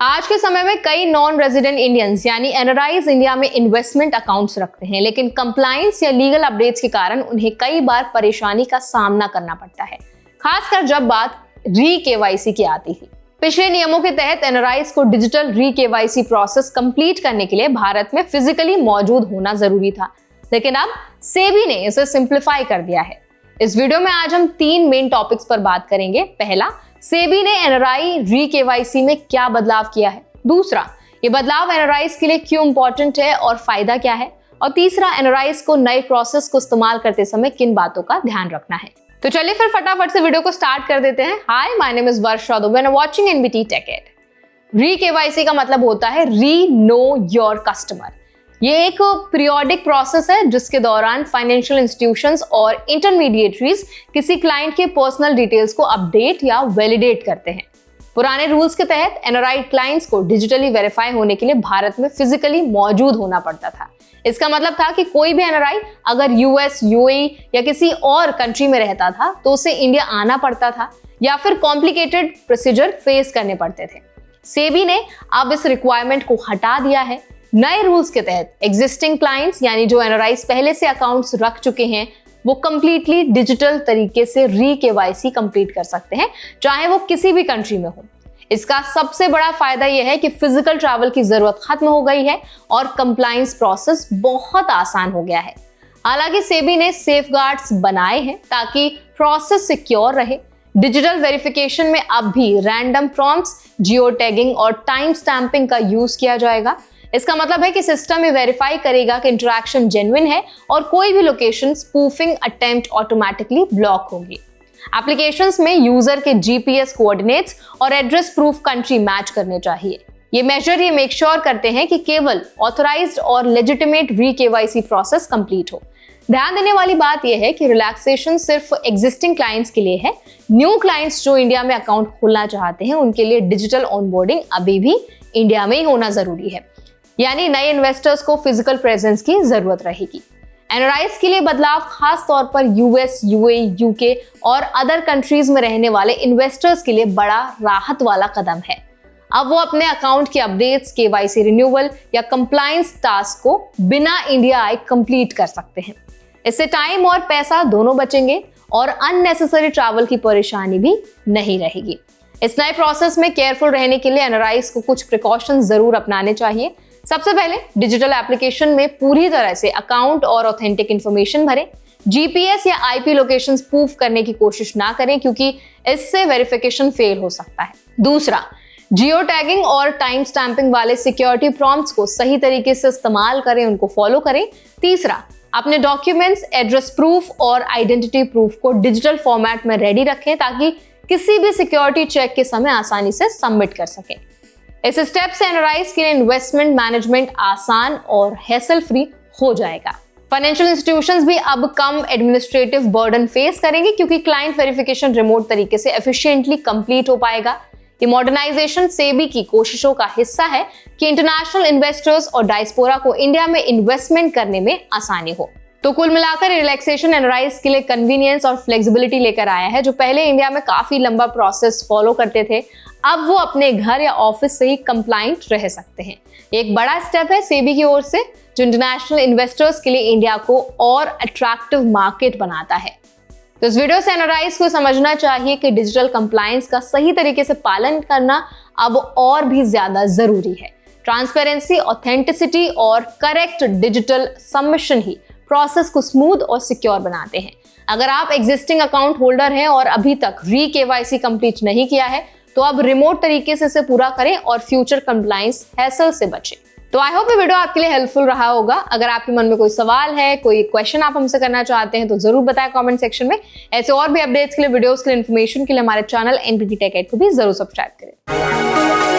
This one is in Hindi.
आज के समय में कई नॉन रेजिडेंट इंडियंस यानी एनआरआईज इंडिया में इन्वेस्टमेंट अकाउंट्स रखते हैं, लेकिन कंप्लायंस या लीगल अपडेट्स के कारण उन्हें कई बार परेशानी का सामना करना पड़ता है, खासकर जब बात री केवाईसी की आती है। पिछले नियमों के तहत एनआरआईज को डिजिटल री केवाईसी प्रोसेस कंप्लीट करने के लिए भारत में फिजिकली मौजूद होना जरूरी था, लेकिन अब सेबी ने इसे सिंप्लीफाई कर दिया है। इस वीडियो में आज हम 3 मेन टॉपिक्स पर बात करेंगे। पहला, सेबी ने एनआरआई री केवाईसी में क्या बदलाव किया है। दूसरा, ये बदलाव एनआरआईज के लिए क्यों इंपॉर्टेंट है और फायदा क्या है। और तीसरा, एनआरआईज को नए प्रोसेस को इस्तेमाल करते समय किन बातों का ध्यान रखना है। तो चलिए फिर फटाफट से वीडियो को स्टार्ट कर देते हैं। Hi, my name is Varsha Dubey and watching NBT tech ed. Re KYC का मतलब होता है री नो योर कस्टमर। ये एक पीरियोडिक प्रोसेस है जिसके दौरान फाइनेंशियल इंस्टीट्यूशंस और इंटरमीडिएटरीज किसी क्लाइंट के पर्सनल डिटेल्स को अपडेट या वैलिडेट करते हैं। पुराने रूल्स के तहत एनआरआई क्लाइंट्स को डिजिटली वेरीफाई होने के लिए भारत में फिजिकली मौजूद होना पड़ता था। इसका मतलब था कि कोई भी एनआरआई अगर यूएस, यूएई या किसी और कंट्री में रहता था तो उसे इंडिया आना पड़ता था या फिर कॉम्प्लिकेटेड प्रोसीजर फेस करने पड़ते थे। सेबी ने अब इस रिक्वायरमेंट को हटा दिया है। नए रूल्स के तहत एग्जिस्टिंग क्लाइंट्स यानी जो एनआरआईज पहले से अकाउंट्स रख चुके हैं वो कंप्लीटली डिजिटल तरीके से री केवाईसी कंप्लीट कर सकते हैं, चाहे वो किसी भी कंट्री में हो। इसका सबसे बड़ा फायदा यह है कि फिजिकल ट्रैवल की जरूरत खत्म हो गई है और कंप्लायंस प्रोसेस बहुत आसान हो गया है। हालांकि सेबी ने सेफगार्ड्स बनाए हैं ताकि प्रोसेस सिक्योर रहे। डिजिटल वेरिफिकेशन में अब भी रैंडम प्रॉम्प्ट्स, जियो टैगिंग और टाइम स्टैंपिंग का यूज किया जाएगा। इसका मतलब है कि सिस्टम ये वेरीफाई करेगा कि इंटरैक्शन जेन्युइन है और कोई भी location spoofing attempt automatically block होगी। एप्लीकेशंस में यूजर के जीपीएस कोऑर्डिनेट्स और एड्रेस प्रूफ कंट्री मैच करने चाहिए। ये मेजर ये मेक श्योर करते हैं कि केवल ऑथराइज्ड और लेजिटिमेट री केवाईसी प्रोसेस कंप्लीट हो। ध्यान देने वाली बात यह है कि रिलैक्सेशन सिर्फ एग्जिस्टिंग क्लाइंट्स के लिए है। न्यू क्लाइंट्स जो इंडिया में अकाउंट खोलना चाहते हैं उनके लिए डिजिटल ऑनबोर्डिंग अभी भी इंडिया में ही होना जरूरी है, यानी नए इन्वेस्टर्स को फिजिकल प्रेजेंस की जरूरत रहेगी। एनआरआईज के लिए बदलाव खास तौर पर यूएस, यूएई, यूके और अदर कंट्रीज में रहने वाले इन्वेस्टर्स के लिए बड़ा राहत वाला कदम है। अब वो अपने अकाउंट के अपडेट्स, केवाईसी रिन्यूअल या कंप्लायंस टास्क को बिना इंडिया आए कंप्लीट कर सकते हैं। इससे टाइम और पैसा दोनों बचेंगे और अननेसेसरी ट्रैवल की परेशानी भी नहीं रहेगी। इस नए प्रोसेस में केयरफुल रहने के लिए एनआरआईज को कुछ प्रिकॉशंस जरूर अपनाने चाहिए। सबसे पहले डिजिटल एप्लीकेशन में पूरी तरह से अकाउंट और ऑथेंटिक इंफॉर्मेशन भरें। जीपीएस या आईपी लोकेशन स्पूफ करने की कोशिश ना करें क्योंकि इससे वेरिफिकेशन फेल हो सकता है। दूसरा, जियो टैगिंग और टाइम स्टैंपिंग वाले सिक्योरिटी प्रॉम्प्ट्स को सही तरीके से इस्तेमाल करें, उनको फॉलो करें। तीसरा, अपने डॉक्यूमेंट्स, एड्रेस प्रूफ और आइडेंटिटी प्रूफ को डिजिटल फॉर्मेट में रेडी रखें ताकि किसी भी सिक्योरिटी चेक के समय आसानी से सबमिट कर सकें। इस स्टेप से एनआरआईज के लिए इन्वेस्टमेंट मैनेजमेंट आसान और हैसल फ्री हो जाएगा। फाइनेंशियल इंस्टीट्यूशंस भी अब कम एडमिनिस्ट्रेटिव बर्डन फेस करेंगे क्योंकि क्लाइंट वेरिफिकेशन रिमोट तरीके से एफिशिएंटली कंप्लीट हो पाएगा। ये मॉडर्नाइजेशन सेबी की कोशिशों का हिस्सा है कि इंटरनेशनल इन्वेस्टर्स और डायस्पोरा को इंडिया में इन्वेस्टमेंट करने में आसानी हो। तो कुल मिलाकर रिलैक्सेशन एनआरआईज के लिए कन्वीनियंस और फ्लेक्सिबिलिटी लेकर आया है। जो पहले इंडिया में काफी लंबा प्रोसेस फॉलो करते थे, अब वो अपने घर या ऑफिस से ही कंप्लायंट रह सकते हैं। एक बड़ा स्टेप है सेबी की ओर से जो इंटरनेशनल इन्वेस्टर्स के लिए इंडिया को और अट्रैक्टिव मार्केट बनाता है। तो इस वीडियो से एनआरआईज को समझना चाहिए कि डिजिटल कंप्लायंस का सही तरीके से पालन करना अब और भी ज्यादा जरूरी है। ट्रांसपेरेंसी, ऑथेंटिसिटी और करेक्ट डिजिटल सबमिशन ही प्रोसेस को स्मूथ और सिक्योर बनाते हैं। अगर आप एग्जिस्टिंग अकाउंट होल्डर हैं और अभी तक री केवाईसी कंप्लीट नहीं किया है तो अब रिमोट तरीके से इसे पूरा करें और फ्यूचर कंप्लायंस हैसल से बचें। तो आई होप ये वीडियो आपके लिए हेल्पफुल रहा होगा। अगर आपके मन में कोई सवाल है, कोई क्वेश्चन आप हमसे करना चाहते हैं तो जरूर बताएं कमेंट सेक्शन में। ऐसे और भी अपडेट्स के लिए, वीडियोस के लिए, इन्फॉर्मेशन के लिए हमारे चैनल एनबीटी टेक एड को भी जरूर सब्सक्राइब करें।